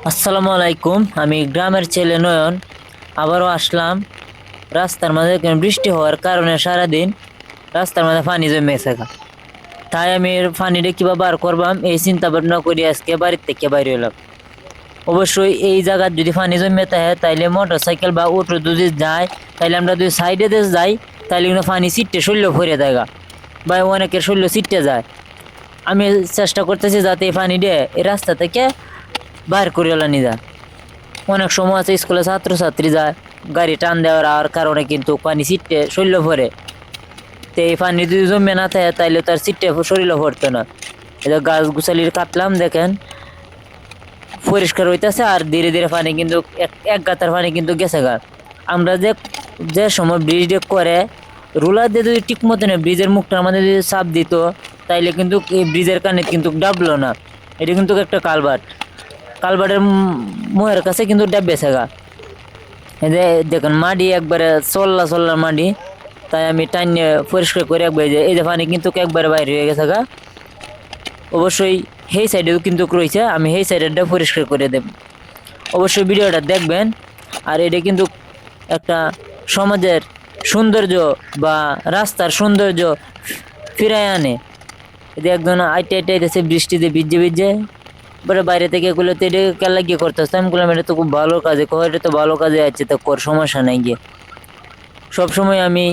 আসসালামু আলাইকুম। আমি গ্রামের ছেলে নয়ন আবারও আসলাম। রাস্তার মাঝে বৃষ্টি হওয়ার কারণে সারাদিন রাস্তার মাঝে পানি জমে থাকা, তাই আমি পানিটা কিভাবে বার করবাম এই চিন্তা ভাবনা করি আজকে বাড়ির থেকে বাইরে হলাম। অবশ্যই এই জায়গায় যদি পানি জমে থাকে তাইলে মোটর সাইকেল বা অটো যদি যায়, তাইলে আমরা যদি সাইডে দিয়ে যাই তাইলে কিন্তু পানি ছিটতে শরীর ভরে দেয় বা অনেকের শরীর ছিটতে যায়। আমি চেষ্টা করতেছি যাতে এই পানি দিয়ে এই রাস্তা থেকে বার করে নিয়ে যায়। অনেক সময় আছে স্কুলে ছাত্রছাত্রী যায়, গাড়ি টান দেওয়ার কারণে কিন্তু পানি ছিটতে শরীর ভরে। তো এই পানি যদি জমে না থাকে তাইলে তার ছিটতে শরীর ভরতো না। এটা গাছ গুছালির কাটলাম, দেখেন পরিষ্কার হইতেছে আর ধীরে ধীরে পানি কিন্তু এক গাতার পানি কিন্তু গেছে গা। আমরা যে যে সময় ব্রিজ করে রুলার দিয়ে যদি ঠিক মতন ব্রিজের মুখটার মধ্যে যদি চাপ দিত তাইলে কিন্তু এই ব্রিজের কানে কিন্তু ডাবলো না। এটা কিন্তু একটা কালভার্ট, কালভার্টের মুহের কাছে কিন্তু ডাববেছে গা। এই যে দেখেন মাটি একবারে চল্লা চল্লা মাটি, তাই আমি টাইনে পরিষ্কার করে একবার এই যে পানি কিন্তু একবারে বাইরে হয়ে গেছে গা। অবশ্যই সেই সাইডেও কিন্তু রয়েছে, আমি সেই সাইডেরটা পরিষ্কার করে দেব। অবশ্যই ভিডিওটা দেখবেন। আর এটা কিন্তু একটা সমাজের সৌন্দর্য বা রাস্তার সৌন্দর্য ফিরায় আনে। যদি একজন আইটে আইটে আইতেছে বৃষ্টিতে ভিজে ভিজে পরে বাইরে থেকে এগুলো তো এটা কেলা গিয়ে করতে আসতে, আমি বললাম এটা তো খুব ভালো কাজে, কয় এটা তো ভালো কাজে আছে, তো কর সমস্যা নাই গিয়ে। সবসময় আমি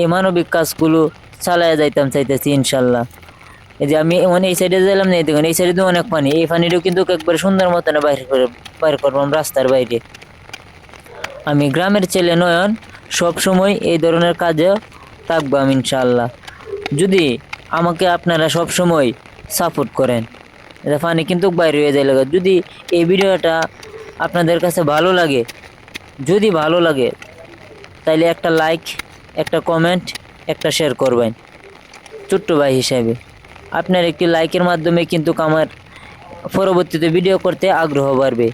এই মানবিক কাজগুলো চালায় যাইতাম চাইতেছি ইনশাল্লাহ। এই যে আমি এমন এই সাইডে যাইলাম না, এই দেখুন এই সাইডে তো অনেক পানি, এই পানিটাও কিন্তু একবার সুন্দর মতন বাইর করবাম রাস্তার বাইরে। আমি গ্রামের ছেলে নয়ন, সব সময় এই ধরনের কাজে থাকবাম ইনশাল্লাহ, যদি আমাকে আপনারা সব সময় সাপোর্ট করেন। এটা পানি কিন্তু বাইরে হয়ে যায়। যদি এই ভিডিওটা আপনাদের কাছে ভালো লাগে, যদি ভালো লাগে তাইলে একটা লাইক, একটা কমেন্ট, একটা শেয়ার করবেন। ছোট্ট ভাই হিসাবে আপনার একটি লাইকের মাধ্যমে কিন্তু আমার পরবর্তীতে ভিডিও করতে আগ্রহ বাড়বে।